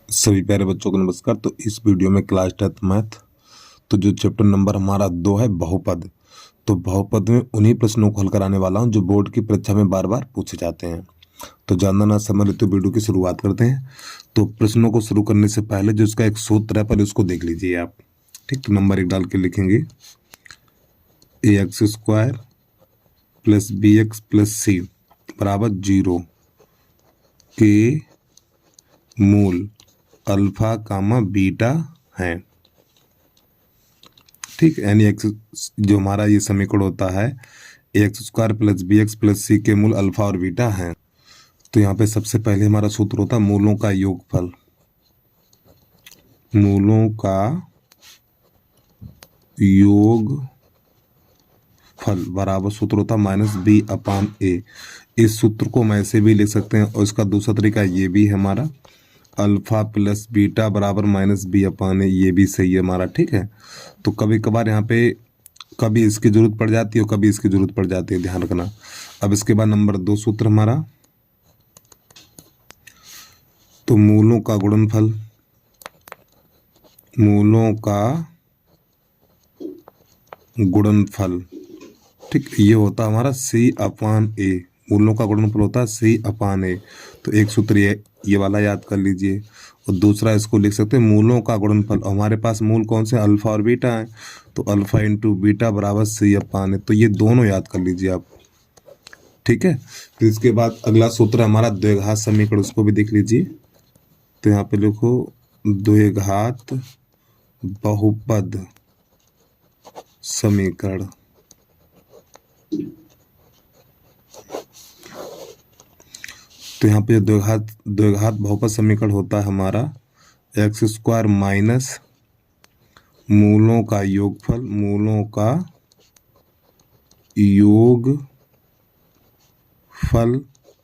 सभी प्यारे बच्चों को नमस्कार। तो इस वीडियो में क्लास 10th मैथ तो जो चैप्टर नंबर हमारा 2 है बहुपद। तो बहुपद में उन्हीं प्रश्नों को हल कराने वाला हूं जो बोर्ड की परीक्षा में बार बार पूछे जाते हैं। तो जानना ना समझ लेते वीडियो की शुरुआत करते हैं। तो प्रश्नों को शुरू करने से पहले जो इसका एक सूत्र है पहले उसको देख लीजिए आप। ठीक, तो नंबर 1 डाल के लिखेंगे ax² + bx + c बराबर 0 के मूल अल्फा कामा बीटा है। ठीक, यानी एक्स जो हमारा ये समीकरण होता है ax² + bx + c के मूल अल्फा और बीटा हैं। तो यहाँ पे सबसे पहले हमारा सूत्र होता है मूलों का योगफल। मूलों का योगफल बराबर सूत्र होता है -b/a। इस सूत्र को हम ऐसे भी लिख सकते हैं और इसका दूसरा तरीका ये भी है हमारा अल्फा + बीटा बराबर -b/a। ये भी सही है हमारा। ठीक है, तो कभी कभार यहाँ पे कभी इसकी जरूरत पड़ जाती है और कभी इसकी जरूरत पड़ जाती है, ध्यान रखना। अब इसके बाद नंबर 2 सूत्र हमारा तो मूलों का गुणनफल। मूलों का गुणनफल, ठीक, ये होता है हमारा c/a। मूलों का गुणनफल होता है c/a। तो एक सूत्र ये वाला याद कर लीजिए और दूसरा इसको लिख सकते हैं मूलों का गुणनफल। हमारे पास मूल कौन से अल्फा और बीटा है, तो अल्फा × बीटा बराबर c/a। तो ये दोनों याद कर लीजिए आप। ठीक है, फिर इसके बाद अगला सूत्र हमारा द्विघात समीकरण, उसको भी देख लीजिए। तो यहाँ पे लिखो द्विघात बहुपद समीकरण। तो यहाँ पे द्विघात बहुपद समीकरण होता है हमारा x² - मूलों का योगफल। मूलों का योगफल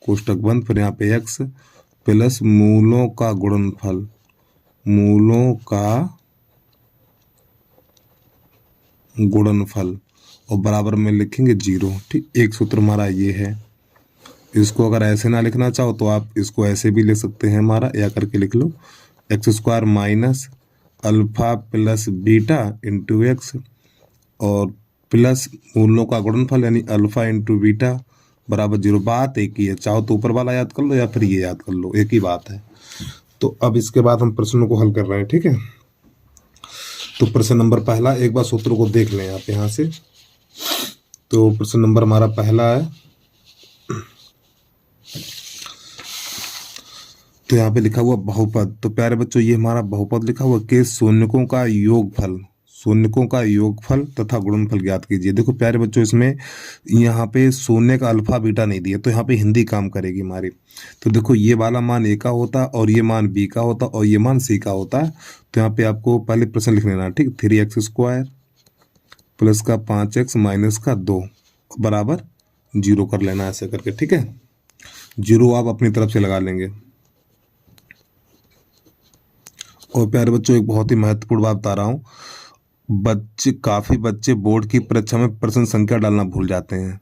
कोष्टक बंद, फिर यहाँ पे x + मूलों का गुणनफल। मूलों का गुणनफल और बराबर में लिखेंगे 0। ठीक, एक सूत्र हमारा ये है। इसको अगर ऐसे ना लिखना चाहो तो आप इसको ऐसे भी लिख सकते हैं हमारा, या करके लिख लो x² - अल्फा + बीटा × x और प्लस मूलों का गुणनफल यानी अल्फा × बीटा बराबर 0। बात एक ही है, चाहो तो ऊपर वाला याद कर लो या फिर ये याद कर लो, एक ही बात है। तो अब इसके बाद हम प्रश्नों को हल कर रहे हैं। ठीक है, तो प्रश्न नंबर पहला, एक बार सूत्र को देख लें आप यहाँ से। तो प्रश्न नंबर हमारा पहला है, तो यहाँ पे लिखा हुआ बहुपद। तो प्यारे बच्चों ये हमारा बहुपद लिखा हुआ के शून्यकों का योगफल। शून्यकों का योगफल तथा गुणनफल ज्ञात कीजिए। देखो प्यारे बच्चों इसमें यहाँ पे शून्य का अल्फा बीटा नहीं दिया, तो यहाँ पे हिंदी काम करेगी हमारी। तो देखो ये वाला मान a का होता और ये मान b का होता और ये मान c का होता है। तो यहाँ पे आपको पहले प्रश्न लिख लेना। ठीक, 3x² + का 5x - का 2 बराबर 0 कर लेना ऐसे करके। ठीक है, 0 आप अपनी तरफ से लगा लेंगे। और प्यारे बच्चों एक बहुत ही महत्वपूर्ण बात बता रहा हूँ, काफी बच्चे बोर्ड की परीक्षा में प्रश्न संख्या डालना भूल जाते हैं।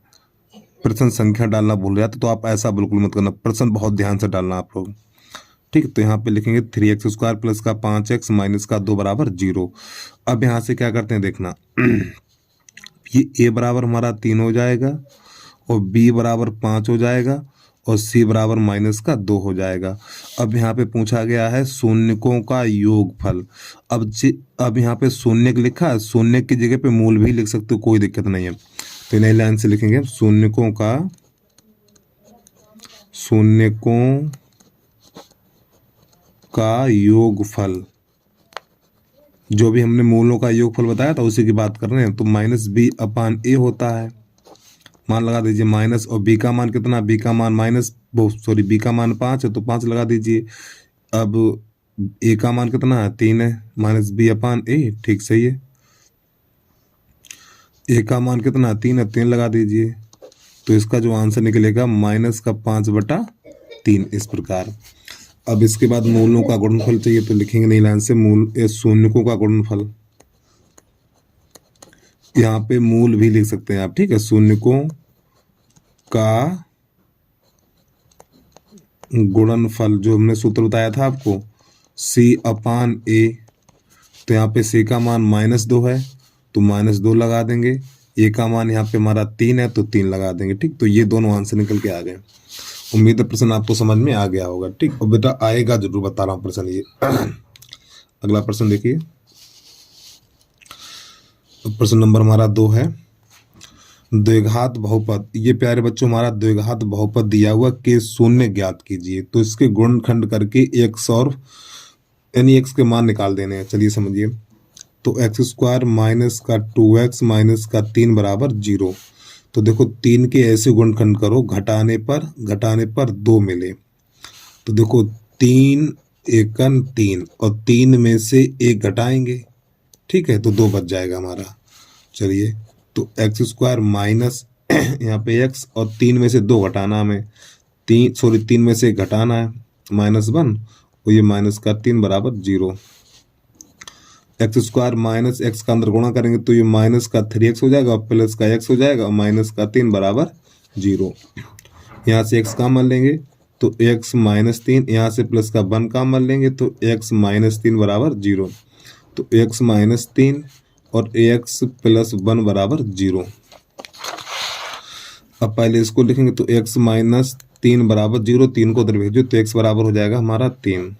प्रश्न संख्या डालना भूल जाते तो आप ऐसा बिल्कुल मत करना, प्रश्न बहुत ध्यान से डालना आप लोग। ठीक, तो यहाँ पे लिखेंगे 3x² + का 5x - का 2 बराबर 0। अब यहाँ से क्या करते हैं देखना, ये a बराबर हमारा 3 हो जाएगा और b बराबर 5 हो जाएगा और c बराबर -2 हो जाएगा। अब यहाँ पे पूछा गया है शून्यकों का योगफल। अब यहाँ पे शून्य लिखा है, शून्य की जगह पे मूल भी लिख सकते हो, कोई दिक्कत नहीं है। तो नई लाइन से लिखेंगे शून्यकों का योगफल। जो भी हमने मूलों का योगफल बताया था उसी की बात कर रहे हैं। तो -b/a होता है, मान लगा दीजिए माइनस, और b का मान कितना, b का मान b का मान 5 है तो 5 लगा दीजिए। अब a का मान कितना है, 3 है, -b/a। ठीक, सही है। a का मान कितना है, 3 है, 3 लगा दीजिए। तो इसका जो आंसर निकलेगा -5/3 इस प्रकार। अब इसके बाद मूलों का गुणनफल चाहिए, तो लिखेंगे नई लाइन से शून्यकों का गुणनफल। यहाँ पे मूल भी लिख सकते हैं आप। ठीक है, शून्यकों का गुणनफल जो हमने सूत्र बताया था आपको सी अपान ए, तो यहाँ पे सी का मान -2 है तो -2 लगा देंगे, ए का मान यहाँ पे हमारा 3 है तो 3 लगा देंगे। ठीक, तो ये दोनों आंसर निकल के आ गए। उम्मीद है प्रश्न आपको समझ में आ गया होगा। ठीक, और बेटा आएगा जरूर, बता रहा हूँ प्रश्न ये। अगला प्रश्न देखिए, प्रश्न नंबर हमारा 2 है, द्विघात बहुपद। ये प्यारे बच्चों हमारा द्विघात बहुपद दिया हुआ के शून्य ज्ञात कीजिए, तो इसके गुणनखंड करके एक्स और यानी एक्स के मान निकाल देने हैं। चलिए समझिए, तो एक्स स्क्वायर माइनस का 2x माइनस का 3 बराबर 0। तो देखो 3 के ऐसे गुणनखंड करो घटाने पर 2 मिले, तो देखो 3 एकन 3 और 3 में से 1 घटाएंगे, ठीक है, तो 2 बच जाएगा हमारा। चलिए, तो एक्स स्क्वायर माइनस यहाँ पे x और 3 में से 2 घटाना हमें, 3 में से 1 घटाना है, -1 और ये माइनस का 3 बराबर 0। एक्स स्क्वायर माइनस एक्स का अंदर गुणा करेंगे तो ये माइनस का 3x हो जाएगा और प्लस का x हो जाएगा और माइनस का 3 बराबर 0। यहाँ से x कॉमन लेंगे तो x -3, यहाँ से प्लस का 1 कॉमन लेंगे तो x -3 बराबर 0। तो x -3 और x + 1 बराबर 0। अब पहले इसको लिखेंगे तो x -3 बराबर 0, 3 को उधर भेजो तो x बराबर हो जाएगा हमारा 3।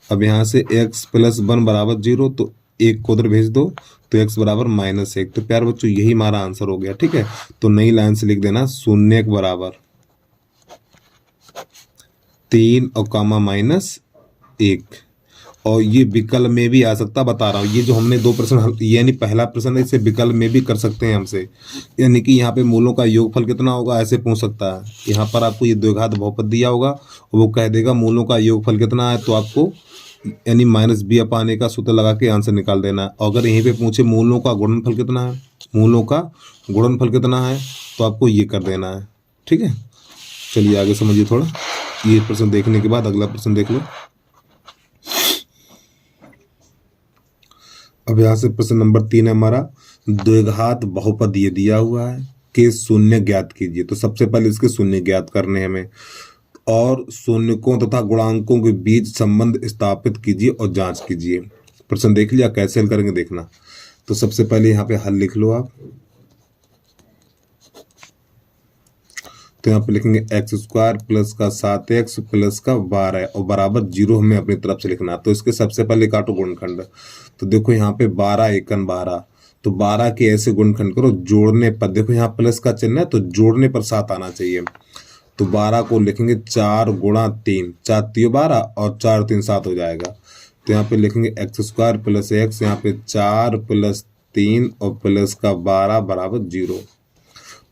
अब यहाँ से x + 1 बराबर 0, तो 1 को उधर भेज दो तो x बराबर -1। तो प्यारे बच्चों यही हमारा आंसर हो गया। ठीक है, तो नई लाइन से लिख देना 0 के बराबर 3 और कामा -1। और ये विकल्प में भी आ सकता, बता रहा हूँ, ये जो हमने 2 प्रश्न यानी पहला प्रश्न है, इसे विकल्प में भी कर सकते हैं हमसे, यानी कि यहाँ पे मूलों का योगफल कितना होगा ऐसे पूछ सकता है। यहाँ पर आपको ये द्विघात बहुपद दिया होगा और वो कह देगा मूलों का योगफल कितना है, तो आपको यानी -b/a का सूत्र लगा के आंसर निकाल देना है। अगर यहीं पे पूछे मूलों का गुणनफल कितना है, मूलों का गुणनफल कितना है, तो आपको ये कर देना है। ठीक है, चलिए आगे समझिए थोड़ा। ये प्रश्न देखने के बाद अगला प्रश्न देख लो। अब यहाँ से प्रश्न नंबर 3 है हमारा, द्विघात बहुपद ये दिया हुआ है कि शून्य ज्ञात कीजिए। तो सबसे पहले इसके शून्य ज्ञात करने हैं हमें, और शून्यकों तथा गुणांकों के बीच संबंध स्थापित कीजिए और जांच कीजिए। प्रश्न देख लिया, कैसे हल करेंगे देखना। तो सबसे पहले यहाँ पे हल लिख लो आप। तो यहाँ पे लिखेंगे x स्क्वायर प्लस का 7x प्लस का 12 और बराबर 0 हमें अपनी तरफ से लिखना। तो इसके सबसे पहले काटो गुणनखंड। तो देखो यहाँ पे 12 एकन 12, तो 12 के ऐसे गुणनखंड करो जोड़ने पर, देखो यहाँ प्लस का चिन्ह है तो जोड़ने पर 7 आना चाहिए। तो 12 को लिखेंगे 4 गुणा 3, 4 3 12 और 4 3 7 हो जाएगा। तो यहाँ पे लिखेंगे एक्स स्क्वायर प्लस एक्स, यहाँ पे 4 + 3 और प्लस का 12 बराबर 0।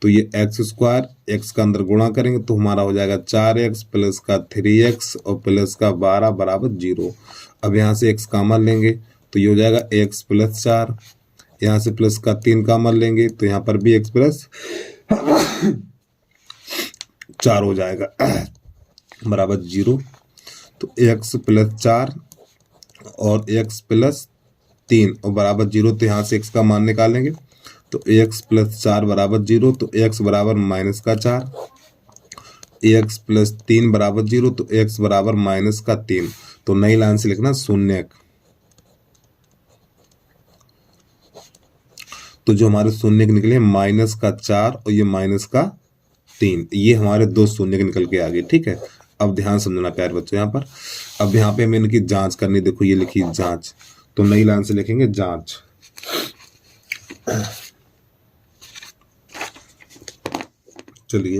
तो ये एक्स स्क्वायर एक्स का अंदर गुणा करेंगे तो हमारा हो जाएगा 4x प्लस का 3x और प्लस का 12 बराबर 0। अब यहाँ से x कॉमन लेंगे तो ये हो जाएगा x + 4, यहाँ से प्लस का 3 कॉमन लेंगे तो यहाँ पर भी x + 4 हो जाएगा बराबर 0। तो x + 4 और x + 3 और बराबर 0, तो यहाँ से x का मान निकालेंगे तो x + 4 बराबर 0, तो x बराबर -4, x + 3 बराबर 0, तो x बराबर -3। तो नई लाइन से लिखना 0। तो जो हमारे शून्य निकले -4 और ये -3, ये हमारे 2 शून्य निकल के आ गए। ठीक है, अब ध्यान समझना प्यारे बच्चों यहाँ पर। अब यहाँ पे हमें इनकी जांच करनी, देखो ये लिखी जांच, तो नई लाइन से लिखेंगे जांच। चलिए,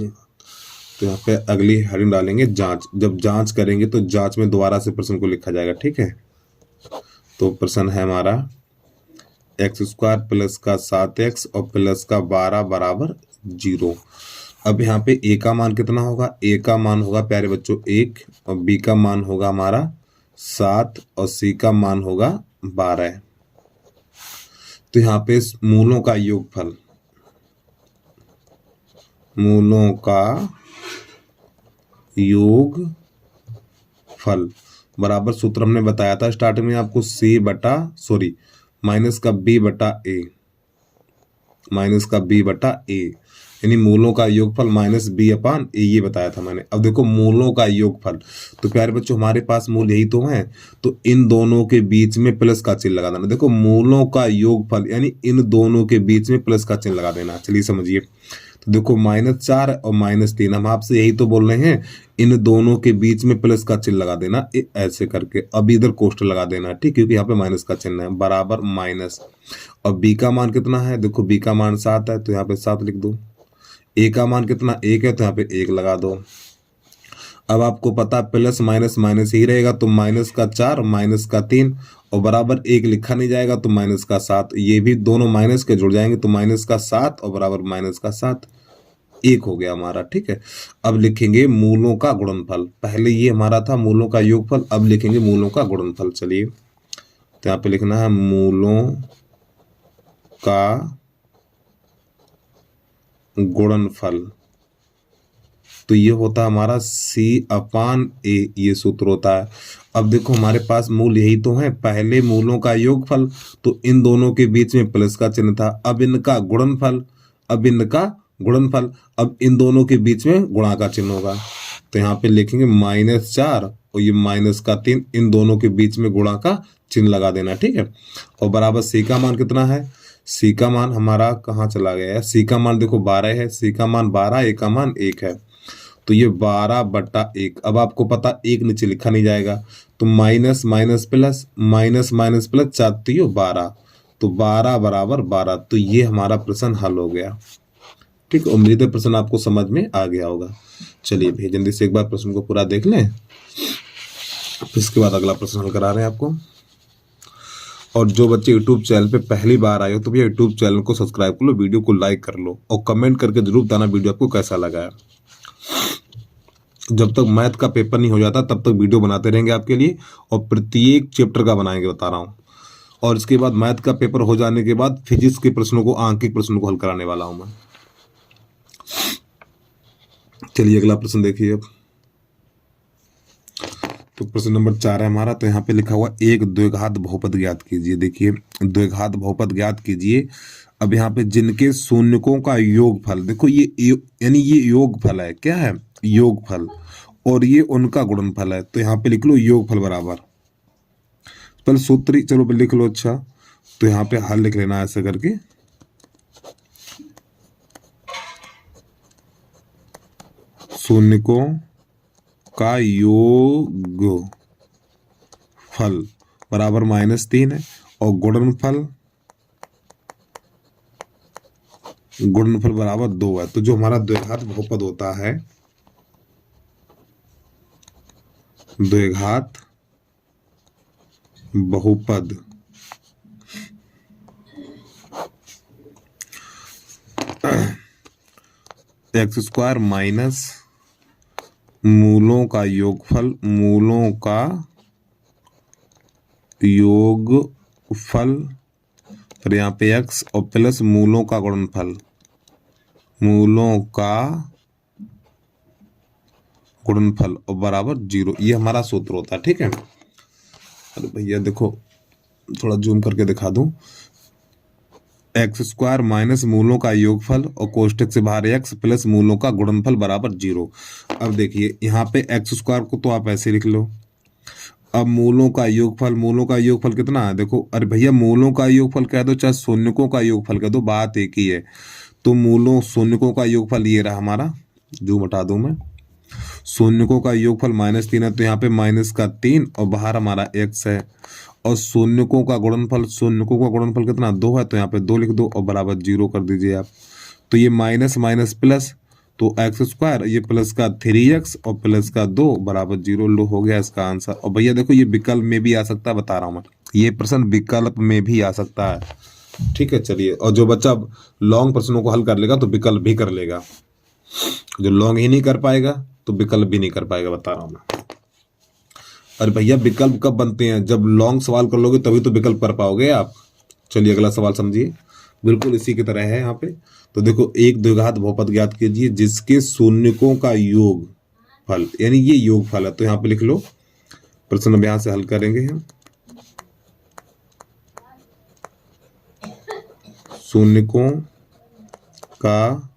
तो यहाँ पे अगली हेडिंग डालेंगे जांच। जब जांच करेंगे तो जांच में दोबारा से प्रश्न को लिखा जाएगा। ठीक है, तो प्रश्न है हमारा एक्स स्क्वायर प्लस का 7x और प्लस का 12 बराबर 0। अब यहाँ पे a का मान कितना होगा, a का मान होगा प्यारे बच्चों 1 और b का मान होगा हमारा 7 और c का मान होगा 12। तो यहाँ पे मूलों का योगफल, मूलों का योगफल बराबर सूत्र हमने बताया था स्टार्टिंग में आपको माइनस का b/a, माइनस का b/a। यानी मूलों का योगफल माइनस बी अपान ए, ये बताया था मैंने। अब देखो मूलों का योगफल, तो प्यारे बच्चों हमारे पास मूल यही तो है, तो इन दोनों के बीच में प्लस का चिन्ह लगा देना। देखो मूलों का योगफल यानी इन दोनों के बीच में प्लस का चिन्ह लगा देना। चलिए समझिए, तो देखो -4 और -3, हम आपसे यही तो बोल रहे हैं, इन दोनों के बीच में प्लस का चिन्ह लगा देना ऐसे करके। अब इधर कोष्ठ लगा देना, ठीक, क्योंकि यहाँ पे माइनस का चिन्ह है, बराबर माइनस। और बी का मान कितना है, देखो बी का मान 7 है, तो यहाँ पे 7 लिख दो। ए का मान कितना 1 है, तो यहाँ पे 1 लगा दो। अब आपको पता प्लस माइनस माइनस ही रहेगा, तो -4 -3 और बराबर 1 लिखा नहीं जाएगा, तो -7। ये भी दोनों माइनस के जुड़ जाएंगे, तो -7 और बराबर -7, 1 हो गया हमारा, ठीक है। अब लिखेंगे मूलों का गुणनफल। पहले ये हमारा था मूलों का योगफल, अब लिखेंगे मूलों का गुणनफल। चलिए, तो यहाँ पे लिखना है मूलों का गुणनफल, तो ये होता है हमारा C/A, ये सूत्र होता है। अब देखो हमारे पास मूल यही तो है, पहले मूलों का योगफल, तो इन दोनों के बीच में प्लस का चिन्ह था। अब इनका गुणनफल, अब इन दोनों के बीच में गुणा का चिन्ह होगा, तो यहाँ पे लिखेंगे -4 और ये -3, इन दोनों के बीच में गुणा का चिन्ह लगा देना, ठीक है। और बराबर C का मान कितना है, C का मान हमारा कहाँ चला गया है, C का मान देखो 12 है, C का मान 12, A का मान 1 है, तो ये 12/1। अब आपको पता 1 नीचे लिखा नहीं जाएगा, तो minus minus plus, minus minus plus 4 12, तो 12 बराबर 12। तो ये हमारा प्रश्न हल हो गया, ठीक। उम्मीद है प्रश्न आपको समझ में आ गया होगा। चलिए भैया जल्दी से एक बार प्रश्न को पूरा देख लें, इसके बाद अगला प्रश्न हल करा रहे हैं आपको। और जो बच्चे YouTube चैनल पे पहली बार आए हो, तो भैया YouTube चैनल को सब्सक्राइब कर लो, वीडियो को लाइक कर लो और कमेंट करके जरूर बताना वीडियो आपको कैसा लगा है। जब तक मैथ का पेपर नहीं हो जाता तब तक वीडियो बनाते रहेंगे आपके लिए, और प्रत्येक चैप्टर का बनाएंगे, बता रहा हूँ। और इसके बाद मैथ का पेपर हो जाने के बाद फिजिक्स के प्रश्नों को, आंकिक प्रश्नों को हल कराने वाला हूं मैं। चलिए अगला प्रश्न देखिए अब। तो प्रश्न नंबर 4 है हमारा, तो यहाँ पे लिखा हुआ एक द्विघात बहुपद ज्ञात कीजिए। देखिए द्विघात बहुपद ज्ञात कीजिए। अब यहाँ पे जिनके शून्यकों का योगफल, देखो ये यानी ये योगफल है, क्या है, योगफल, और ये उनका गुणनफल है, तो यहाँ पे लिख लो योगफल बराबर, पहले सूत्र चलो पे लिख लो। अच्छा, तो यहाँ पे हल लिख लेना ऐसे करके, शून्यकों का योगफल बराबर -3 है, और गुणनफल बराबर 2 है। तो जो हमारा द्विघात बहुपद होता है, द्विघात बहुपद x² माइनस मूलों का योगफल, मूलों का योगफल, फिर यहाँ पे x और प्लस मूलों का गुणनफल, मूलों का गुणनफल और बराबर 0, ये हमारा सूत्र होता है, ठीक है। अरे भैया देखो थोड़ा जूम करके दिखा दूं, x² माइनस मूलों का योगफल और कोष्ठक से बाहर x प्लस मूलों का गुणनफल बराबर 0। अब देखिए यहाँ पे x² को तो आप ऐसे लिख लो। अब मूलों का योगफल कितना है, देखो, अरे भैया मूलों का योगफल कह दो चाहे शून्यकों का योगफल कह दो, बात एक ही है। तो शून्यकों का योगफल ये रहा हमारा, जूम हटा दूं मैं, शून्यकों का योगफल -3 है, तो यहाँ पे -3 और बाहर हमारा x है, और शून्यकों का गुणनफल कितना 2 है, तो यहाँ पे 2 लिख दो और बराबर 0 कर दीजिए आप। तो ये माइनस माइनस प्लस, तो x², ये प्लस का 3x और प्लस का 2 बराबर 0, लो हो गया इसका आंसर। और भैया देखो ये विकल्प में भी आ सकता है, बता रहा हूँ मैं, ये प्रश्न विकल्प में भी आ सकता है, ठीक है। चलिए, और जो बच्चा लॉन्ग प्रश्नों को हल कर लेगा तो विकल्प भी कर लेगा, जो लॉन्ग ही नहीं कर पाएगा तो विकल्प भी नहीं कर पाएगा, बता रहा हूँ मैं। अरे भैया विकल्प कब बनते हैं, जब लॉन्ग सवाल कर लोगे तभी तो विकल्प कर पाओगे आप। चलिए अगला सवाल समझिए, बिल्कुल इसी की तरह है यहाँ पे। तो देखो एक द्विघात बहुपद ज्ञात कीजिए जिसके शून्यकों का योगफल, यानी ये योगफल है, तो यहाँ पे लिख लो। प्रश्न अब यहाँ से हल करेंगे हम, शून्यकों का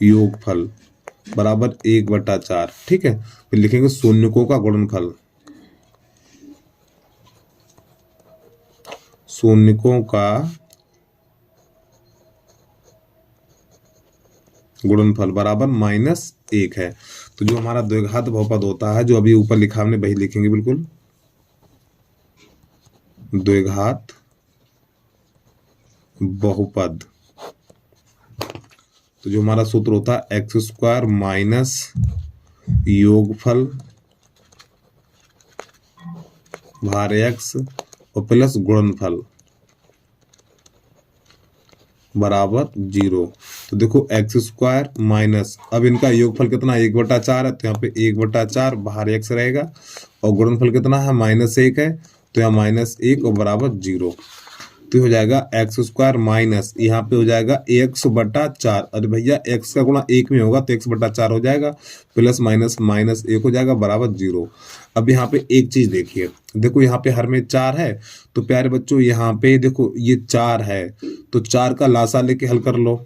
योगफल बराबर 1/4। ठीक है, फिर लिखेंगे शून्यकों का गुणनफल, शून्यकों का गुणनफल बराबर -1 है। तो जो हमारा द्विघात बहुपद होता है, जो अभी ऊपर लिखा हमने वही लिखेंगे बिल्कुल, द्विघात बहुपद। तो जो हमारा सूत्र होता है x² माइनस योगफल भार x और प्लस गुणनफल बराबर 0। तो देखो x² माइनस, अब इनका योगफल कितना 1/4 है, तो यहाँ पे 1/4 भार x रहेगा, और गुणनफल कितना है -1 है, तो यहाँ -1 और बराबर 0। तो हो जाएगा x² माइनस, यहाँ पे हो जाएगा x/4। अरे भैया x का गुणा 1 में होगा तो x/4 हो जाएगा, प्लस माइनस -1 हो जाएगा बराबर 0। अब यहाँ पे एक चीज देखिए, देखो यहाँ पे हर में 4 है, तो प्यारे बच्चों यहाँ पे देखो ये 4 है, तो 4 का लासा लेके हल कर लो।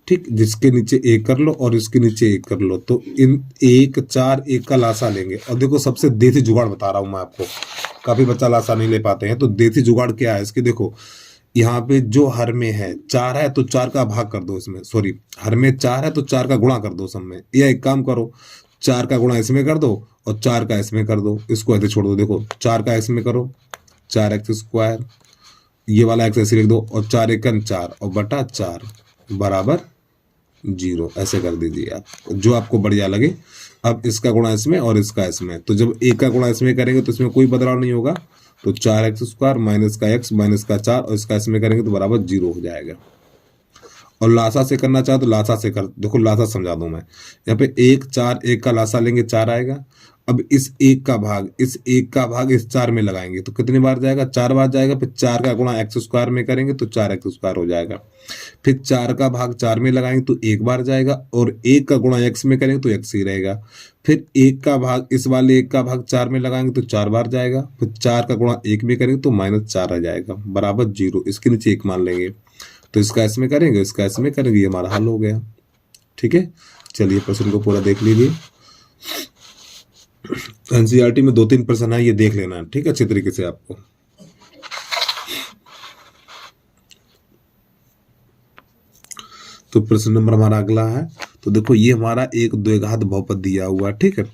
ठीक, जिसके नीचे 1 कर लो और इसके नीचे 1 कर लो, तो इन 1 4 1 का लासा लेंगे। और देखो सबसे देसी जुगाड़ बता रहा हूं मैं आपको, काफी बच्चा लासा नहीं ले पाते हैं, तो देसी जुगाड़ क्या है इसकी, देखो यहाँ पे जो हर में है 4 है तो 4 का भाग कर दो इसमें, सॉरी हर में 4 है तो 4 का गुणा कर दो सब में, या एक काम करो 4 का गुणा इसमें कर दो और 4 का इसमें कर दो, इसको ऐसे छोड़ दो। देखो 4 का इसमें करो 4x², ये वाला x ऐसे लिख दो, और 4 × 4 और बटा 4 बराबर 0, ऐसे कर दीजिए आप, जो आपको बढ़िया लगे। अब इसका गुणा इसमें और इसका इसमें, तो जब एक का गुणा इसमें करेंगे तो इसमें कोई बदलाव नहीं होगा, तो 4x² माइनस का x माइनस का 4 और इसका इसमें करेंगे तो बराबर 0 हो जाएगा। और लासा से करना चाहो तो लासा से कर, देखो लासा समझा दूं मैं, यहाँ पे 1 4 1 का लासा लेंगे 4 आएगा। अब इस 1 का भाग इस 4 में लगाएंगे तो कितनी बार जाएगा, 4 बार जाएगा। फिर 4 का गुणा x² में करेंगे तो 4x² हो जाएगा। फिर 4 का भाग 4 में लगाएंगे तो 1 बार जाएगा, और 1 का गुणा x में करेंगे तो x ही रहेगा। फिर 1 का भाग इस वाले 1 का भाग 4 में लगाएंगे तो 4 बार जाएगा। फिर 4 का गुणा 1 में करेंगे तो -4 आ जाएगा बराबर 0। इसके नीचे 1 मान लेंगे, तो इसका इसमें करेंगे, इसका इसमें करेंगे, ये हमारा हल हो गया। ठीक है, चलिए प्रश्न को पूरा देख लीजिए। एनसीईआरटी में 2-3 प्रश्न है, ये देख लेना है, ठीक है, अच्छी तरीके से आपको। तो प्रश्न नंबर हमारा अगला है, तो देखो ये हमारा एक द्विघात बहुपद दिया हुआ है। ठीक है,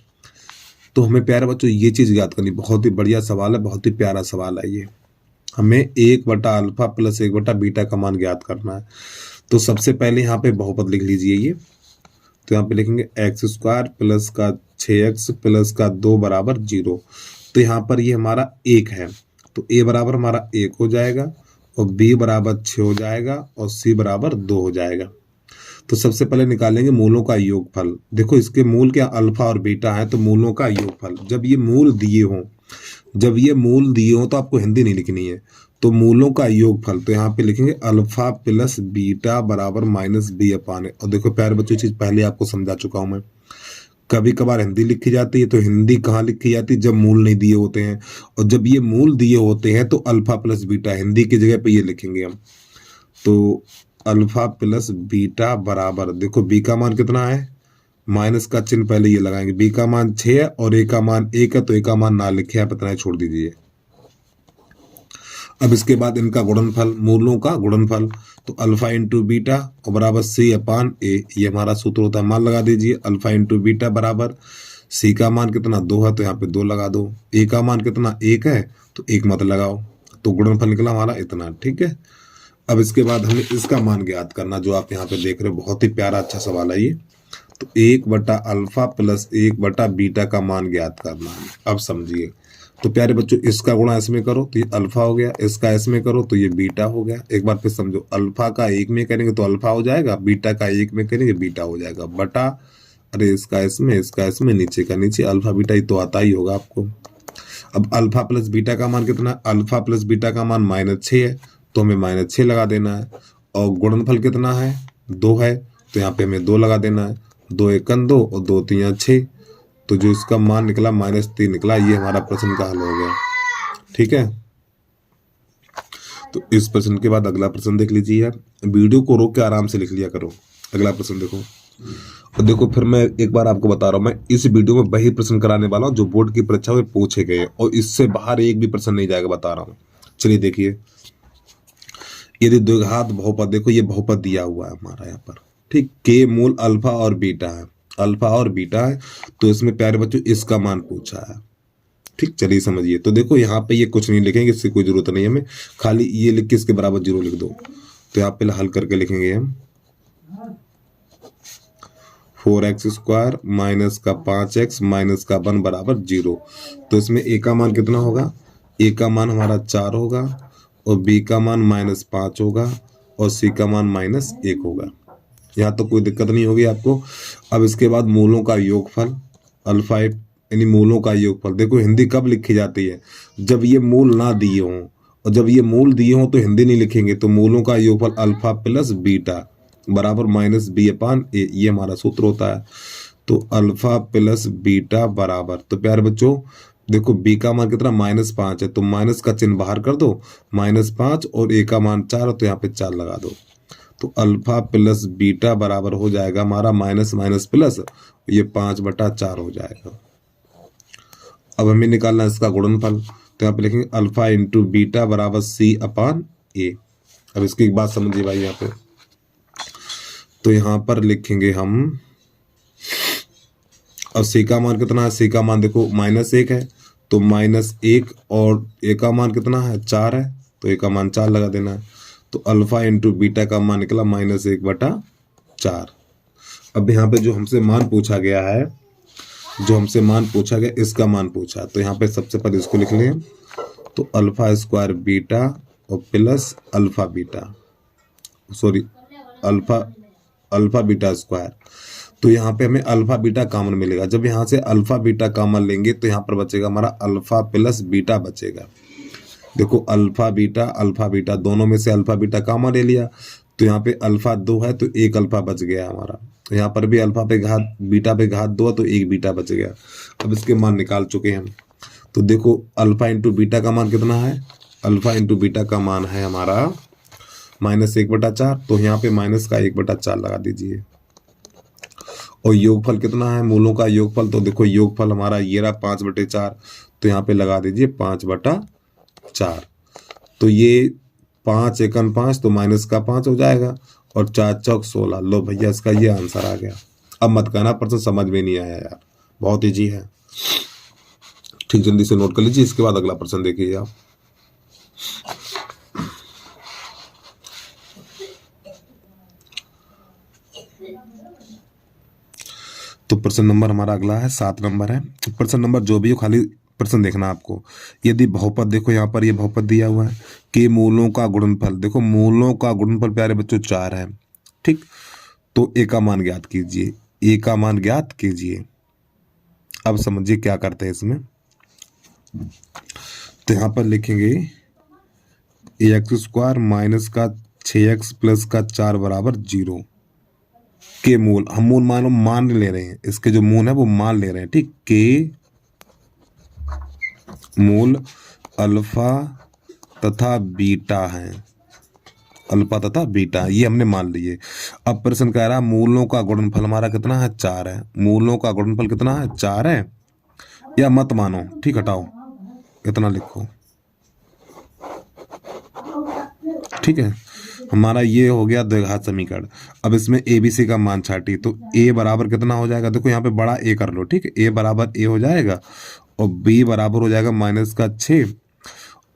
तो हमें प्यारे बच्चों ये चीज याद करनी, बहुत ही बढ़िया सवाल है, बहुत ही प्यारा सवाल है ये। हमें 1/α प्लस 1/β का मान ज्ञात करना है। तो सबसे पहले यहाँ पे बहुपद लिख लीजिए ये, तो यहाँ पे लिखेंगे x² प्लस का 6x प्लस का 2 बराबर 0। तो यहाँ पर ये हमारा 1 है, तो a बराबर हमारा 1 हो जाएगा, और b बराबर 6 हो जाएगा, और c बराबर 2 हो जाएगा। तो सबसे पहले निकालेंगे मूलों का योगफल। देखो इसके मूल क्या अल्फा और बीटा है, तो मूलों का योगफल जब ये मूल दिए हों तो आपको हिंदी नहीं लिखनी है, तो मूलों का योगफल, तो यहाँ पे लिखेंगे अल्फा प्लस बीटा बराबर -b/a। और देखो प्यारे बच्चों चीज पहले आपको समझा चुका हूं मैं, कभी कभार हिंदी लिखी जाती है, तो हिंदी कहाँ लिखी जाती है, जब मूल नहीं दिए होते हैं, और जब ये मूल दिए होते हैं तो अल्फा प्लस बीटा, हिंदी की जगह पे ये लिखेंगे हम। तो अल्फा प्लस बीटा बराबर, देखो बी का मान कितना है, माइनस का चिन्ह पहले ये लगाएंगे, बी का मान 6 है और ए का मान 1 है, तो ए का मान ना लिखे आप इतना छोड़ दीजिए। अब इसके बाद इनका गुणनफल, मूलों का गुणनफल, तो अल्फा इंटू बीटा और बराबर c/a, ये हमारा सूत्र होता है। मान लगा दीजिए, अल्फा इंटू बीटा बराबर c का मान कितना 2 है, तो यहाँ पे 2 लगा दो, a का मान कितना 1 है, तो 1 मत लगाओ, तो गुणनफल निकला हमारा इतना। ठीक है, अब इसके बाद हमें इसका मान ज्ञात करना, जो आप यहाँ पे देख रहे हो, बहुत ही प्यारा अच्छा सवाल है ये। तो 1/α प्लस 1/β का मान ज्ञात करना है। अब समझिए, तो प्यारे बच्चों इसका गुणा इसमें करो तो ये अल्फा हो गया, इसका इसमें करो तो ये बीटा हो गया। एक बार फिर समझो, अल्फा का 1 में करेंगे तो अल्फा हो जाएगा, बीटा का 1 में करेंगे बीटा हो जाएगा, बटा अरे इसका इसमें नीचे का नीचे, अल्फा बीटा ही तो आता ही होगा आपको। अब अल्फा प्लस बीटा का मान कितना है, अल्फा प्लस बीटा का मान -6 है, तो हमें -6 लगा देना है। और गुणनफल कितना है 2 है, तो यहाँ पे हमें 2 लगा देना है, 2 × 1 = 2 और 2 × 3 = 6, तो जो इसका मान निकला -3 निकला। ये हमारा प्रश्न का हल हो गया। ठीक है, तो इस प्रश्न के बाद अगला प्रश्न देख लीजिए। वीडियो को रोक के आराम से लिख लिया करो। अगला प्रश्न देखो। और देखो फिर मैं एक बार आपको बता रहा हूँ, मैं इस वीडियो में वही प्रश्न कराने वाला हूँ जो बोर्ड की परीक्षा में पूछे गए, और इससे बाहर एक भी प्रश्न नहीं जाएगा, बता रहा हूँ। चलिए देखिए, यदि द्विघात बहुपद, देखो ये बहुपद दिया हुआ है हमारा यहाँ पर, ठीक, के मूल अल्फा और बीटा है, अल्फा और बीटा है, तो इसमें प्यारे बच्चों इसका मान पूछा है, ठीक। चलिए समझिए, तो देखो यहाँ पे ये कुछ नहीं लिखेंगे, इससे कोई जरूरत नहीं है हमें, खाली ये लिख के इसके बराबर 0 लिख दो। तो यहाँ पे हल करके लिखेंगे हम 4x² माइनस का 5x माइनस का 1 बराबर 0। तो इसमें a का मान कितना होगा, a का मान हमारा 4 होगा, और b का मान -5 होगा, और c का मान -1 होगा। यहाँ तो कोई दिक्कत नहीं होगी आपको। अब इसके बाद मूलों का योगफल अल्फा, यानी मूलों का योगफल। देखो हिंदी कब लिखी जाती है, जब ये मूल ना दिए हों, और जब ये मूल दिए हों तो हिंदी नहीं लिखेंगे। तो मूलों का योगफल अल्फा प्लस बीटा बराबर -b/a, ये हमारा सूत्र होता है। तो अल्फा प्लस बीटा बराबर, तो प्यारे बच्चों देखो b का मान कितना -5 है, तो माइनस का चिन्ह बाहर कर दो, -5, और a का मान 4, तो यहाँ पे 4 लगा दो। तो अल्फा प्लस बीटा बराबर हो जाएगा हमारा माइनस माइनस प्लस, ये 5/4 हो जाएगा। अब हमें निकालना है इसका गुणनफल, तो यहाँ पे लिखेंगे अल्फा इंटू बीटा बराबर c/a। अब इसकी एक बात समझिए भाई यहाँ पे, तो यहाँ पर लिखेंगे हम, अब c का मान कितना है, c का मान देखो -1 है, तो -1, और a का मान कितना है 4 है, तो a का मान 4 लगा देना है। तो अल्फा इंटू बीटा का मान निकला -1/4। अब यहाँ पे जो हमसे मान पूछा गया है, जो हमसे मान पूछा गया इसका मान पूछा, तो यहाँ पे सबसे पहले इसको लिख लें, तो अल्फा² बीटा और plus alpha beta, sorry alpha beta square. तो यहाँ पे हमें अल्फा बीटा कॉमन मिलेगा। जब यहाँ से अल्फा बीटा कॉमन लेंगे तो यहाँ पर बचेगा हमारा अल्फा प्लस बीटा बचेगा। देखो अल्फा बीटा दोनों में से अल्फा बीटा कॉमन ले लिया, तो यहाँ पे अल्फा 2 है, तो एक अल्फा बच गया हमारा। यहाँ पर भी अल्फा पे घात बीटा पे घात 2, तो एक बीटा बच गया। अब इसके मान निकाल चुके हैं हम। तो देखो अल्फा इंटू बीटा का मान कितना है, अल्फा इंटू बीटा का मान है हमारा -1/4, तो यहाँ पे माइनस का 1/4 लगा दीजिए। और योगफल कितना है, मूलों का योगफल, तो देखो योगफल हमारा ये रहा 5/4, तो यहाँ पे लगा दीजिए 5/4। तो ये 5 एकन 5, तो माइनस का 5 हो जाएगा, और 4 चौक 16। लो भैया इसका ये आंसर आ गया। अब मत कहना प्रश्न समझ में नहीं आया यार, बहुत ईजी है, ठीक, जल्दी से नोट कर लीजिए। इसके बाद अगला प्रश्न देखिए आप। तो प्रश्न नंबर हमारा अगला है 7 नंबर है। प्रश्न नंबर जो भी हो, खाली प्रश्न देखना आपको। यदि बहुपद, देखो यहाँ पर ये बहुपद दिया हुआ है कि मूलों का गुणनफल, देखो मूलों का गुणनफल प्यारे बच्चों 4 है, ठीक। तो a का मान ज्ञात कीजिए, a का मान ज्ञात कीजिए। अब समझिए क्या करते हैं इसमें, तो यहाँ पर लिखेंगे ax² माइनस का 6x प्लस का 4 बराबर 0 के मूल, हम मूल मान ले रहे हैं, इसके जो मूल है वो मान ले रहे हैं, ठीक। के मूल अल्फा तथा बीटा है, अल्फा तथा बीटा ये हमने मान लिए। अब प्रश्न कह रहा है मूलों का गुणनफल हमारा कितना है, 4 है। मूलों का गुणनफल कितना है, 4 है, या मत मानो, ठीक, हटाओ, इतना लिखो, ठीक है। हमारा ये हो गया द्विघात समीकरण। अब इसमें ABC का मान छाटिए, तो A बराबर कितना हो जाएगा, देखो यहाँ पे बड़ा A कर लो, ठीक है, A बराबर A हो जाएगा, और B बराबर हो जाएगा -6,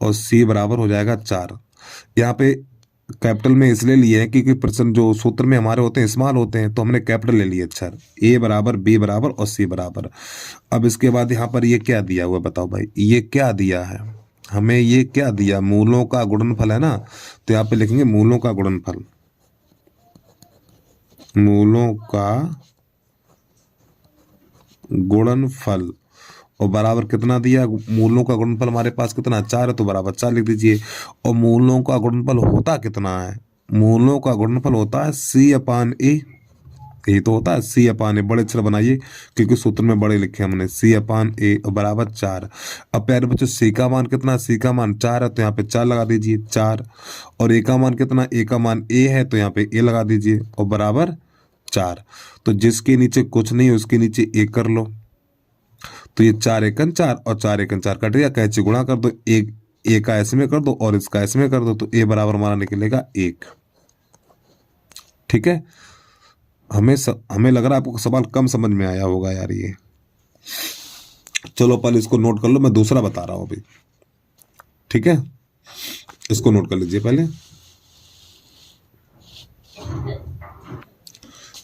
और C बराबर हो जाएगा 4। यहाँ पे कैपिटल में इसलिए लिए हैं क्योंकि प्रश्न जो सूत्र में हमारे होते हैं स्मॉल होते हैं, तो हमने कैपिटल ले लिए अक्षर, A बराबर B बराबर और C बराबर। अब इसके बाद यहाँ पर ये क्या दिया हुआ, बताओ भाई ये क्या दिया है हमें, ये क्या दिया, मूलों का गुणनफल है ना, तो यहाँ पे लिखेंगे मूलों का गुणनफल, मूलों का गुणनफल, और बराबर कितना दिया, मूलों का गुणनफल हमारे पास कितना 4 है, तो बराबर 4 लिख दीजिए। और मूलों का गुणनफल होता कितना है, मूलों का गुणनफल होता है C/A, यही तो होता है C/A। बड़े अक्षर बनाइए क्योंकि सूत्र में बड़े लिखे हमने, C/A बराबर 4। अब प्यारे बच्चों C का मान कितना, C का मान 4 है, तो यहाँ पे 4 लगा दीजिए 4। और A का मान कितना, A का मान A है, तो यहाँ पे A लगा दीजिए, और बराबर 4, तो जिसके नीचे कुछ नहीं है उसके नीचे 1 कर लो, तो ये 4 एकन 4 और 4 एकन 4 कट गया, कैसे गुणा कर दो, एक ए का ऐसे में कर दो और इसका ऐसे में कर दो, तो ए बराबर हमारा निकलेगा 1। ठीक है, हमें लग रहा है आपको सवाल कम समझ में आया होगा यार ये। चलो पहले इसको नोट कर लो, मैं दूसरा बता रहा हूं अभी। ठीक है, इसको नोट कर लीजिए पहले।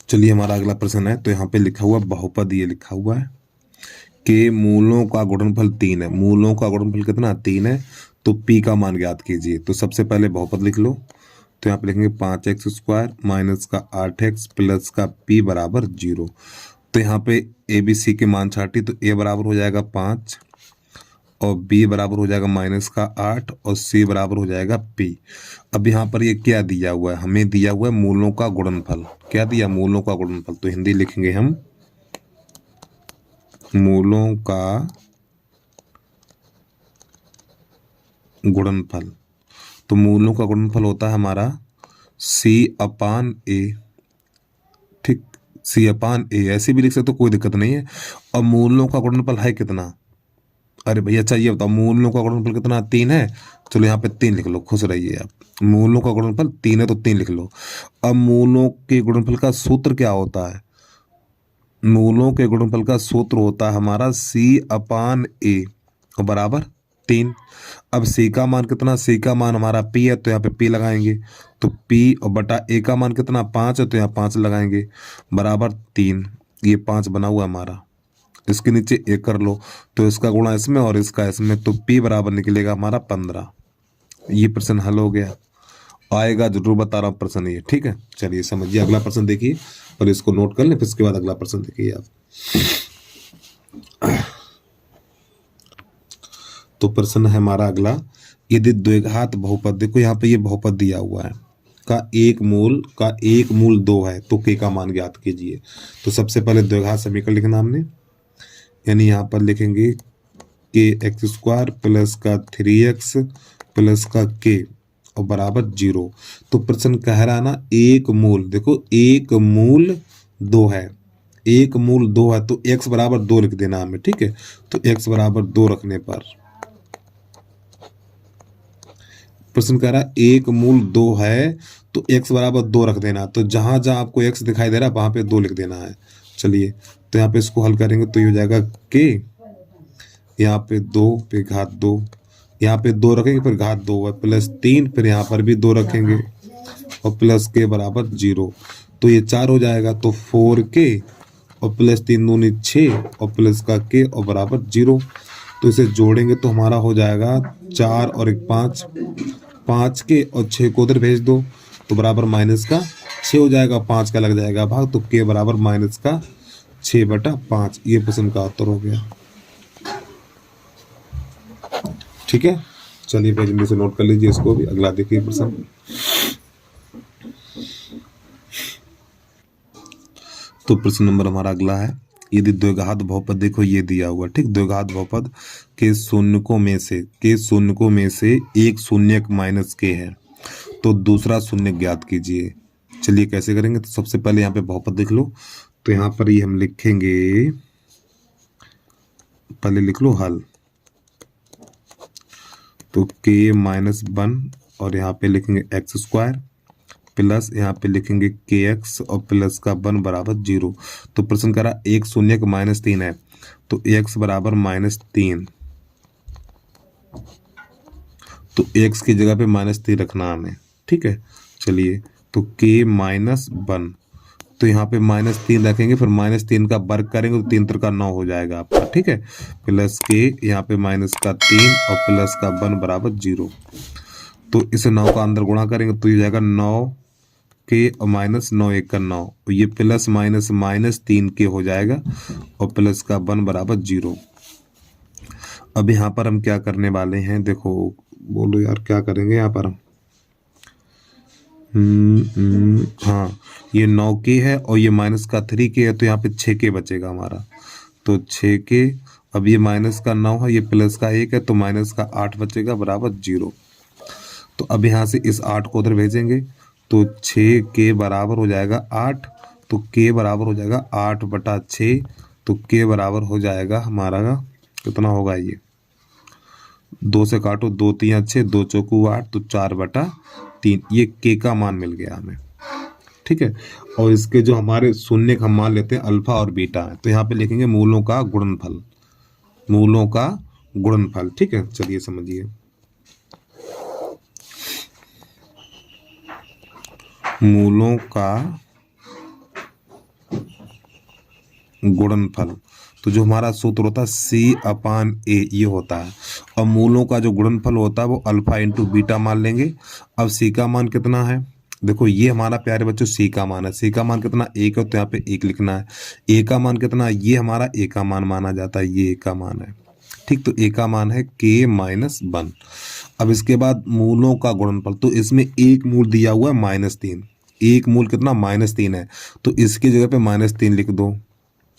चलिए हमारा अगला प्रश्न है, तो यहाँ पे लिखा हुआ बहुपद, ये लिखा हुआ है कि मूलों का गुणनफल 3 है। मूलों का गुणनफल कितना, 3 है, तो p का मान ज्ञात कीजिए। तो सबसे पहले बहुपद लिख लो, तो यहाँ पे लिखेंगे 5x² माइनस का 8x प्लस का p बराबर 0। तो यहाँ पे ए बी सी के मान छाटी, तो a बराबर हो जाएगा 5 और b बराबर हो जाएगा माइनस का 8 और c बराबर हो जाएगा p। अब यहाँ पर ये क्या दिया हुआ है, हमें दिया हुआ है मूलों का गुणनफल। क्या दिया, मूलों का गुणनफल, तो हिंदी लिखेंगे हम मूलों का गुणनफल। तो मूलों का गुणनफल होता है हमारा c/a। ठीक, c/a ऐसे भी लिख सकते, तो कोई दिक्कत नहीं है। और मूलों का गुणनफल है कितना, अरे भैया चाहिए बताओ, मूलों का गुणनफल कितना, 3 है। चलो यहाँ पे 3 लिख लो, खुश रहिए आप। मूलों का गुणनफल 3 है तो 3 लिख लो। अब मूलों के गुणनफल का सूत्र क्या होता है, मूलों के गुणनफल का सूत्र होता है हमारा c/a बराबर 3। अब c का मान कितना, c का मान हमारा p है, तो यहाँ पे p लगाएंगे, तो p और बटा a का मान कितना 5 है, तो यहाँ 5 लगाएंगे बराबर 3। ये 5 बना हुआ हमारा, इसके नीचे 1 कर लो, तो इसका गुणा इसमें और इसका इसमें, तो p बराबर निकलेगा हमारा 15। ये प्रश्न हल हो गया, आएगा जरूर बता रहा हूँ प्रश्न ये। ठीक है, चलिए समझिए, अगला प्रश्न देखिए और इसको नोट कर लें, फिर इसके बाद अगला प्रश्न देखिए आप। तो प्रश्न है हमारा अगला, यदि द्विघात बहुपद, देखो यहाँ पे ये बहुपद दिया हुआ है, का एक मूल 2 है, तो k का मान ज्ञात कीजिए। तो सबसे पहले द्विघात समीकरण लिखना हमने, यानी यहाँ पर लिखेंगे kx² प्लस का 3x प्लस का k और बराबर 0। तो प्रश्न कह रहा ना एक मूल, देखो एक मूल 2 है, एक मूल 2 है, तो x बराबर 2 लिख देना हमें। ठीक है, तो x बराबर 2 रखने पर प्रश्न कह रहा है एक मूल 2 है, तो x बराबर 2 रख देना। तो जहां जहां आपको x दिखाई दे रहा है वहां पे 2 लिख देना है। चलिए, तो यहाँ पे इसको हल करेंगे तो ये हो जाएगा k, यहाँ पे 2 पे घात 2, यहाँ पे 2 रखेंगे फिर घात 2 है प्लस 3, फिर यहाँ पर भी 2 रखेंगे और प्लस k बराबर 0। तो ये 4 हो जाएगा, तो 4k और प्लस 3 दूनी 6 और प्लस का k और बराबर 0। तो इसे जोड़ेंगे तो हमारा हो जाएगा 4 और 1 5, 5k और 6 को उधर भेज दो तो बराबर माइनस का 6 हो जाएगा, 5 का लग जाएगा भाग, तो k बराबर माइनस का 6/5। ये प्रश्न का उत्तर हो गया। ठीक है, चलिए फिर जल्दी से नोट कर लीजिए इसको भी। अगला देखिए प्रश्न, तो प्रश्न नंबर हमारा अगला है, यदि द्विघात बहुपद, देखो ये दिया हुआ, ठीक, द्विघात बहुपद के शून्यकों में से एक शून्यक माइनस k है, तो दूसरा शून्य ज्ञात कीजिए। चलिए कैसे करेंगे, तो सबसे पहले यहाँ पे बहुपद लिख लो, तो यहाँ पर ये हम लिखेंगे, पहले लिख लो हल, तो k-1 और यहाँ पे लिखेंगे x² प्लस यहाँ पे लिखेंगे kx और प्लस का 1 बराबर 0। तो प्रश्न करा एक शून्य का -3 है, तो x बराबर -3, तो x की जगह पे -3 रखना हमें। ठीक है, चलिए, तो k-1, तो यहाँ पे -3 रखेंगे, फिर -3 का वर्ग करेंगे तो 3 3 का 9 हो जाएगा आपका। ठीक है, प्लस k यहाँ पे -3 और प्लस का 1 बराबर 0। तो इसे 9 का अंदर गुणा करेंगे तो ये जाएगा 9k और -9 1 का 9, ये प्लस माइनस -3k हो जाएगा और प्लस का 1 बराबर 0। अब यहाँ पर हम क्या करने वाले हैं, देखो बोलो यार क्या करेंगे यहाँ पर हम, हाँ, ये 9k है और ये माइनस का 3k है, तो यहाँ पे 6k बचेगा हमारा, तो 6k। अब ये माइनस का 9 है, ये प्लस का 1 है, तो माइनस का 8 बचेगा बराबर 0। तो अब यहाँ से इस 8 को उधर भेजेंगे तो 6k बराबर हो जाएगा 8 तो k बराबर हो जाएगा 8/6। तो k बराबर हो जाएगा हमारा का कितना होगा, ये 2 से काटो, 2 3 6, 2 चौकू 8, तो 4/3। ये k का मान मिल गया हमें, ठीक है। और इसके जो हमारे शून्य का हम मान लेते हैं अल्फा और बीटा है, तो यहाँ पे लिखेंगे मूलों का गुणनफल, मूलों का गुणनफल, ठीक है। चलिए समझिए, मूलों का गुणनफल, तो जो हमारा सूत्र होता है C/A ये होता है। और मूलों का जो गुणनफल होता है वो अल्फा इंटू बीटा मान लेंगे। अब C का मान कितना है, देखो ये हमारा प्यारे बच्चों C का मान है। C का मान कितना 1 है, तो यहाँ पे 1 लिखना है। A का मान कितना है, ये हमारा A का मान माना जाता है, ये A का मान है, ठीक। तो A का मान है K-1। अब इसके बाद मूलों का गुणनफल, तो इसमें एक मूल दिया हुआ है -3, एक मूल कितना -3 है, तो इसकी जगह पे -3 लिख दो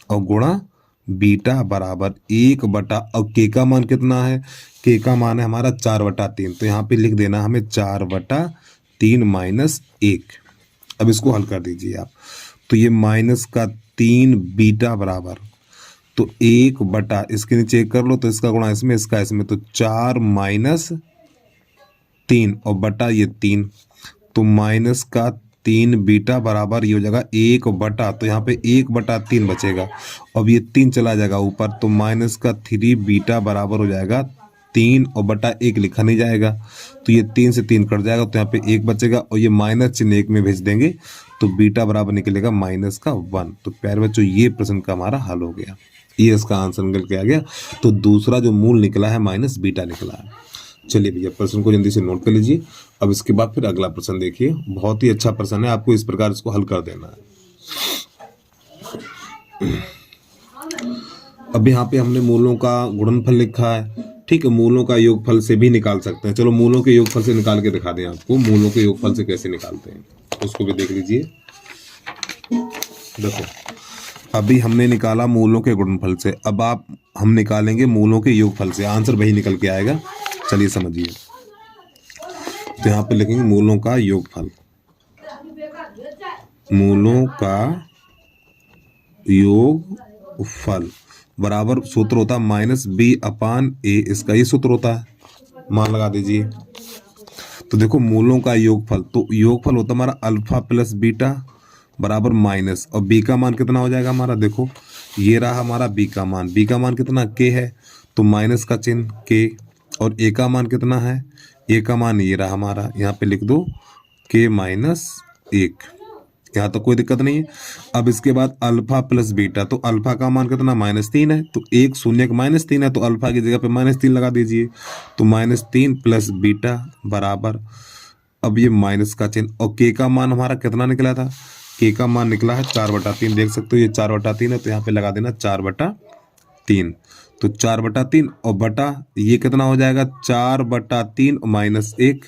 और गुणा बीटा बराबर 1 बटा, अब के का मान कितना है, के का मान है हमारा 4/3, तो यहाँ पे लिख देना हमें 4/3 -1। अब इसको हल कर दीजिए आप, तो ये -3 बीटा बराबर, तो 1 बटा, इसके नीचे 1 कर लो, तो इसका गुणा इसमें, इसका इसमें, तो 4 -3 और बटा ये 3, तो -3 बीटा बराबर ये हो जाएगा 1 बटा, तो यहाँ पे 1/3 बचेगा। अब ये 3 चला जाएगा ऊपर, तो -3 बीटा बराबर हो जाएगा 3 और बटा 1 लिखा नहीं जाएगा, तो ये 3 से 3 कट जाएगा, तो यहाँ पे 1 बचेगा और ये माइनस चिन्ह 1 में भेज देंगे, तो बीटा बराबर निकलेगा -1। तो प्यारे बच्चों ये प्रश्न का हमारा हल हो गया, ये इसका आंसर निकल के आ गया। तो दूसरा जो मूल निकला है -बीटा निकला है। चलिए भैया प्रश्न को जल्दी से नोट कर लीजिए। अब इसके बाद फिर अगला प्रश्न देखिए, बहुत ही अच्छा प्रश्न है, आपको इस प्रकार इसको हल कर देना है। अब यहाँ पे हमने मूलों का गुणनफल लिखा है, ठीक है। मूलों का योगफल से भी निकाल सकते हैं, चलो मूलों के योगफल से निकाल के दिखा दें आपको, मूलों के योगफल से कैसे निकालते हैं उसको भी देख लीजिए। देखो अभी हमने निकाला मूलों के गुणनफल से, अब हम निकालेंगे मूलों के योगफल से, आंसर वही निकल के आएगा। चलिए समझिए, तो यहाँ पे लिखेंगे मूलों का योगफल, मूलों का योगफल बराबर सूत्र होता है -B/A, इसका ये सूत्र होता है, मान लगा दीजिए। तो देखो मूलों का योगफल, तो योगफल होता है हमारा अल्फा प्लस बीटा बराबर माइनस, और B का मान कितना हो जाएगा हमारा, देखो ये रहा हमारा B का मान, B का मान कितना K है, तो माइनस का चिन्ह K, और A का मान कितना है, A का मान ये रहा हमारा, यहाँ पे लिख दो K-1, यहाँ तो कोई दिक्कत नहीं है। अब इसके बाद अल्फा प्लस बीटा, तो अल्फा का मान कितना -3 है, तो 1 शून्य का -3 है, तो अल्फा की जगह पे -3 लगा दीजिए, तो -3 प्लस बीटा बराबर, अब ये माइनस का चिन्ह, और के का मान हमारा कितना निकला था, के का मान निकला है 4/3, देख सकते हो ये 4/3 है, तो यहाँ पे लगा देना 4/3, तो 4/3 और बटा ये कितना हो जाएगा 4/3 -1,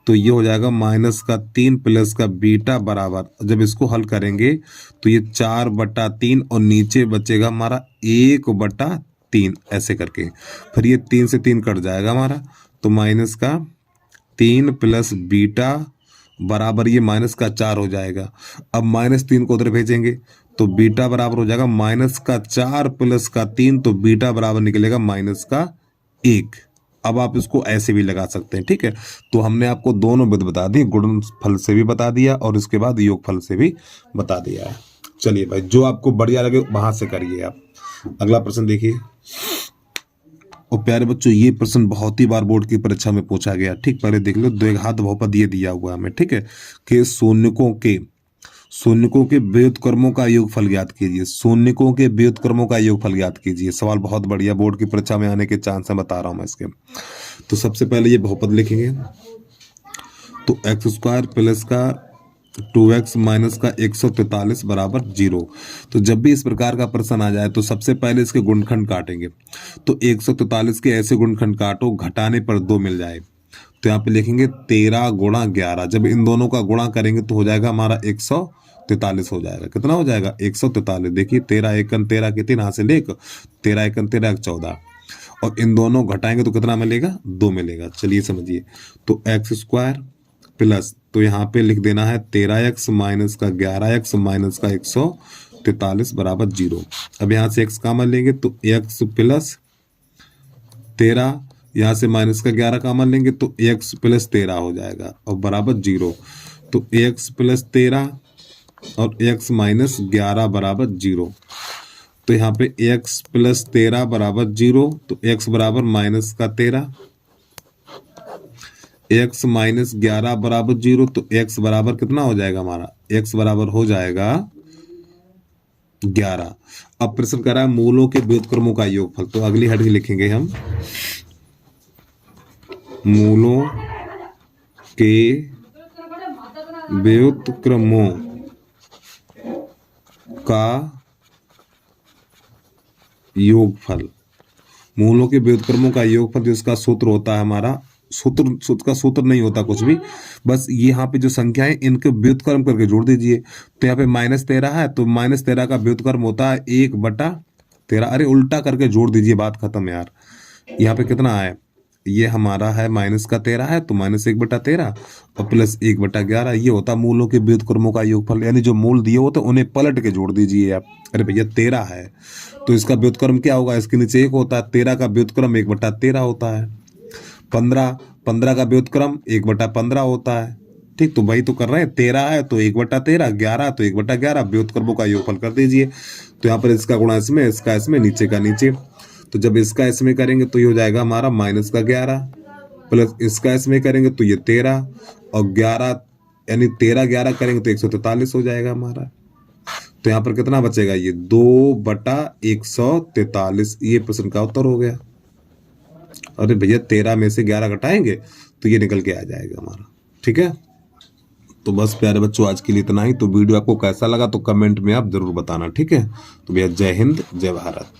तो ये हो जाएगा -3 प्लस का बीटा बराबर, जब इसको हल करेंगे तो ये 4/3 और नीचे बचेगा हमारा 1/3, ऐसे करके फिर ये 3 से 3 कट जाएगा हमारा, तो -3 प्लस बीटा बराबर ये -4 हो जाएगा। अब -3 को उधर भेजेंगे तो बीटा बराबर हो जाएगा -4 प्लस का 3, तो बीटा बराबर निकलेगा -1। अब आप इसको ऐसे भी लगा सकते हैं, ठीक है। तो हमने आपको दोनों विधि बता दी, गुणनफल से भी बता दिया और इसके बाद योगफल से भी बता दिया है। चलिए भाई, जो आपको बढ़िया लगे वहां से करिए आप। अगला प्रश्न देखिए। और प्यारे बच्चों ये प्रश्न बहुत ही बार बोर्ड की परीक्षा में पूछा गया, ठीक। पहले देख लो, द्विघात बहुपद ये दिया हुआ हमें, ठीक है, कि शून्यकों के व्युत्क्रमों का योगफल ज्ञात कीजिए, शून्यकों के व्युत्क्रमों का योगफल ज्ञात कीजिए। सवाल बहुत बढ़िया, बोर्ड की परीक्षा में आने के चांस है, बता रहा हूं मैं इसके। तो सबसे पहले ये बहुपद लिखेंगे, तो x² प्लस का 2x माइनस का 143 बराबर 0। तो जब भी इस प्रकार का प्रश्न आ जाए तो सबसे पहले इसके गुणनखंड काटेंगे, तो 143 के ऐसे गुणनखंड काटो घटाने पर 2 मिल जाए, तो यहाँ पे लिखेंगे 13 गुणा 11। जब इन दोनों का गुणा करेंगे तो हो जाएगा हमारा 143 हो जाएगा। कितना हो जाएगा 143। देखिए 13 एकन 13 के 3 हासिल 1, 13 एकन 13 14, और इन दोनों घटाएंगे तो कितना मिलेगा 2 मिलेगा। चलिए समझिए, तो x² प्लस, तो यहाँ पे लिख देना है 13x माइनस का 11x माइनस का 143 बराबर 0। अब यहाँ से x कॉमन लेंगे तो x प्लस 13, यहाँ से माइनस का 11 कॉमन लेंगे तो x प्लस 13 हो जाएगा और बराबर 0। तो x प्लस 13 और x माइनस 11 बराबर 0। तो यहाँ पे x प्लस 13 बराबर 0, तो x बराबर माइनस का 13, x माइनस 11 बराबर 0, तो x बराबर कितना हो जाएगा हमारा, x बराबर हो जाएगा 11। अब प्रश्न कर रहा है मूलों के व्युत्क्रमों का योगफल, तो अगली हेडिंग लिखेंगे हम मूलों के व्युत्क्रमों का योगफल। मूलों के व्युत्क्रमों का योगफल जिसका सूत्र होता है हमारा, सूत्र का सूत्र नहीं होता कुछ भी, बस यहाँ पे जो संख्या है इनके व्युत्क्रम करके जोड़ दीजिए। तो यहाँ पे -13 है तो -13 का व्युत्क्रम होता है 1/13। अरे उल्टा करके जोड़ दीजिए, बात खत्म यार। यहाँ पे कितना है, ये हमारा है -13 है तो -1/13 और प्लस 1/11, ये होता है मूलों के व्युत्क्रमों का योगफल। यानी जो मूल दिए होते उन्हें पलट के जोड़ दीजिए आप। अरे भैया 13 है तो इसका व्युत्क्रम क्या होगा, इसके नीचे 1 होता है, 13 का व्युत्क्रम 1/13 होता है। 15 का व्युत्क्रम 1/15 होता है। ठीक, तो वही तो कर रहे हैं, 13 है तो 1/13, 11 तो 1/11, व्युत्क्रमों का योगफल कर दीजिए। तो यहाँ पर इसका गुणा इसमें, इसका इसमें, नीचे का नीचे। तो जब इसका इसमें करेंगे तो ये हो जाएगा हमारा माइनस का 11, प्लस इसका इसमें करेंगे तो ये 13 और 11, यानी 13 करेंगे तो 143 हो जाएगा हमारा। तो यहाँ पर कितना बचेगा, ये 2/143, ये प्रश्न का उत्तर हो गया। अरे भैया 13 में से 11 घटाएंगे तो ये निकल के आ जाएगा हमारा। ठीक है, तो बस प्यारे बच्चों आज के लिए इतना ही। तो वीडियो आपको कैसा लगा तो कमेंट में आप जरूर बताना। ठीक है, तो भैया जय हिंद जय भारत।